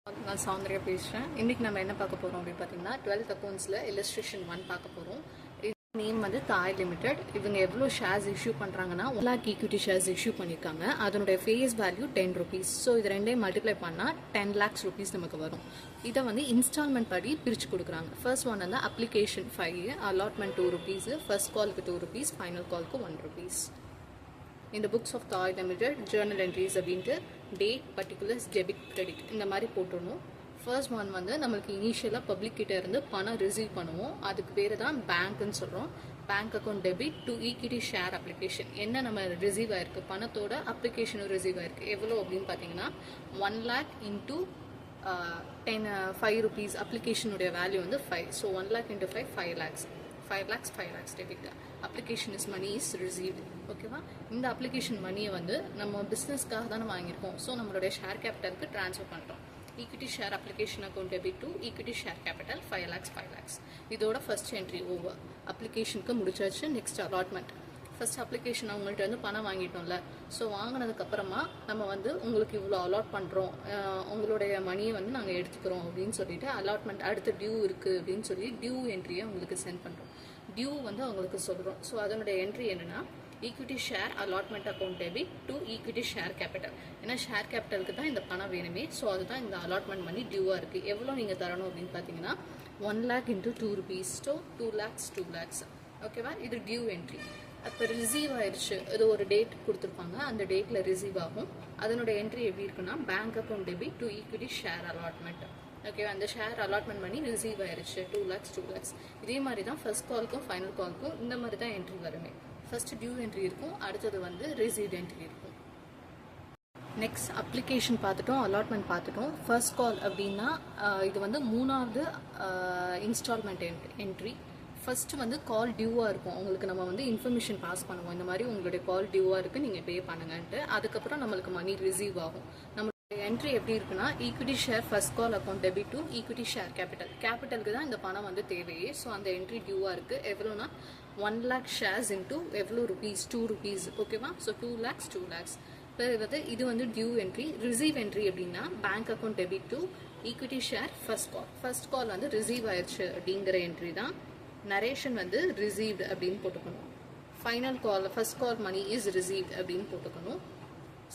நான் சௌந்தர்யா பேசுகிறேன். இன்றைக்கி நம்ம என்ன பார்க்க போகிறோம் அப்படின்னு பார்த்தீங்கன்னா 12th அக்கௌண்ட்ஸில் illustration 1 பார்க்க போகிறோம். நேம் வந்து தாய் லிமிடெட். இவங்க எவ்வளோ ஷேர்ஸ் இஷ்யூ பண்ணுறாங்கன்னா 1 lakh ஈக்விட்டி ஷேர்ஸ் இஷ்யூ பண்ணியிருக்காங்க. அதனுடைய ஃபேஸ் வேல்யூ 10 rupees. ஸோ இது ரெண்டையும் மல்டிப்ளை பண்ணால் 10 lakhs rupees நமக்கு வரும். இதை வந்து இன்ஸ்டால்மெண்ட் படி பிரித்து கொடுக்குறாங்க. ஃபர்ஸ்ட் ஒன் வந்து அப்ளிகேஷன் 5, அலாட்மெண்ட் 2 rupees, ஃபர்ஸ்ட் காலுக்கு 2 rupees, ஃபைனல் காலுக்கு 1 rupees. இந்த புக்ஸ் ஆஃப் தாய் லிமிடெட் ஜேர்னல் என்ட்ரிஸ் அப்படின்ட்டு டேட், பர்டிகுலர்ஸ், டெபிட், கிரெடிட் இந்த மாதிரி போட்டுடணும். ஃபர்ஸ்ட் ஒன் வந்து நம்மளுக்கு இனிஷியலாக பப்ளிக் கிட்ட இருந்து பணம் ரிசீவ் பண்ணுவோம். அதுக்கு பேர் தான் பேங்க்னு சொல்கிறோம். Bank account debit to equity share application. என்ன நம்ம ரிசீவ் ஆயிருக்கு, பணத்தோட அப்ளிகேஷனும் ரிசீவ் ஆயிருக்கு. எவ்வளோ அப்படின்னு பார்த்தீங்கன்னா 1 lakh into 5 rupees. அப்ளிகேஷனுடைய வேல்யூ வந்து 5. So 1 lakh into 5, 5 lakhs. 5 lakhs debit. Application is money is received. ஓகேவா? இந்த அப்ளிகேஷன் மணியை வந்து நம்ம பிஸ்னஸ்க்காக தானே வாங்கியிருக்கோம். ஸோ நம்மளுடைய ஷேர் கேபிட்டலுக்கு ட்ரான்ஸ்ஃபர் பண்ணுறோம். Equity share application account debit to equity share capital 5 lakhs. இதோட ஃபர்ஸ்ட் என்ட்ரி ஓவர். அப்ளிகேஷனுக்கு முடிச்சாச்சு. Next allotment. ஃபர்ஸ்ட் அப்ளிகேஷன் அவங்கள்ட்ட வந்து பணம் வாங்கிட்டோம்ல. ஸோ வாங்கினதுக்கப்புறமா நம்ம வந்து உங்களுக்கு இவ்வளோ அலாட் பண்ணுறோம், உங்களுடைய மணியை வந்து நாங்கள் எடுத்துக்கிறோம் அப்படின்னு சொல்லிட்டு அலாட்மெண்ட் அடுத்து டியூ இருக்குது அப்படின்னு சொல்லி டியூ என்ட்ரியை உங்களுக்கு சென்ட் பண்ணுறோம். டியூ வந்து அவங்களுக்கு சொல்கிறோம். ஸோ அதனுடைய என்ட்ரி என்னென்னா equity share allotment account debit to equity share capital. ஏன்னா ஷேர் கேபிட்டலுக்கு தான் இந்த பணம் வேணுமே. ஸோ அதுதான் இந்த அலாட்மெண்ட் மணி டியூவாக இருக்குது. எவ்வளோ நீங்கள் தரணும் அப்படின்னு பார்த்தீங்கன்னா 1 lakh into 2 rupees. So 2 lakhs. ஓகேவா? இது டியூ என்ட்ரி. அப்போ ரிசீவ் ஆயிடுச்சு. இது ஒரு டேட் கொடுத்துருப்பாங்க. அந்த டேட்டில் ரிசீவ் ஆகும். அதனோட என்ட்ரி எப்படி இருக்குன்னா bank account debit to equity share allotment. ஓகேவா? அந்த ஷேர் அலாட்மெண்ட் பண்ணி ரிசீவ் ஆயிடுச்சு 2 lakhs. இதே மாதிரி தான் ஃபர்ஸ்ட் காலுக்கும் ஃபைனல் காலுக்கும் இந்த மாதிரி தான் என்ட்ரி வருமே. ஃபர்ஸ்ட் டியூ என்ட்ரி இருக்கும், அடுத்தது வந்து ரிசீவ்ட் என்ட்ரி இருக்கும். நெக்ஸ்ட் அப்ளிகேஷன் பார்த்துட்டோம், அலாட்மெண்ட் பார்த்துட்டோம். ஃபர்ஸ்ட் கால் அப்படின்னா இது வந்து 3வது இன்ஸ்டால்மெண்ட் என்ட்ரி. ஃபர்ஸ்ட் வந்து கால் டியூவாக இருக்கும். உங்களுக்கு நம்ம வந்து இன்ஃபர்மேஷன் பாஸ் பண்ணுவோம், இந்த மாதிரி உங்களுடைய கால் டியூவாக இருக்குது, நீங்கள் பே பண்ணுங்கன்ட்டு. அதுக்கப்புறம் நம்மளுக்கு மணி ரிசீவ் ஆகும். நம்மளுடைய என்ட்ரி எப்படி இருக்குன்னா equity share first call account debit to equity share கேபிட்டலுக்கு தான் இந்த பணம் வந்து தேவையே. ஸோ அந்த என்ட்ரி டியூவாக இருக்குது. எவ்வளோனா 1 lakh ஷேர்ஸ் இன்ட்டு எவ்வளோ rupees, 2 rupees. ஓகேவா? So 2 lakhs. இப்போ இது வந்து டியூ என்ட்ரி. ரிசீவ் என்ட்ரி எப்படின்னா bank account debit to equity share first கால் வந்து ரிசீவ் ஆயிடுச்சு அப்படிங்கிற என்ட்ரி தான். நரேஷன் வந்து ரிசீவ்டு அப்படின்னு போட்டுக்கணும். Final call first call money is received அப்படின்னு போட்டுக்கணும்.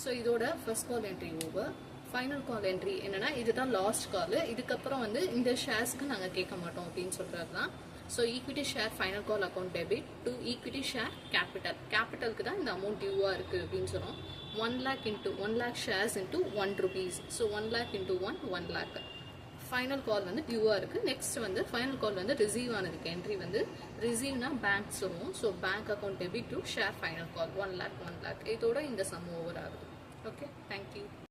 ஸோ இதோட first call entry over. Final call entry என்னன்னா இதுதான் லாஸ்ட் கால். இதுக்கப்புறம் வந்து இந்த ஷேர்ஸ்க்கு நாங்கள் கேட்க மாட்டோம் அப்படின்னு சொல்கிறது தான். So equity share final call account debit to equity share கேபிட்டலுக்கு தான் இந்த அமௌண்ட் டியூவாக இருக்குது அப்படின்னு சொன்னோம். 1 lakh shares into 1 rupees. So 1 lakh into 1 lakh. Final call வந்து டியூவாக இருக்குது. நெக்ஸ்ட் வந்து ஃபைனல் கால் வந்து ரிசீவ் ஆனதுக்கு என்ட்ரி வந்து ரிசீவ்னா பேங்க் சொல்லுவோம். So bank account debit to share final call 1 lakh. இதோட இந்த சம் ஓவர் ஆகுது. Okay, thank you.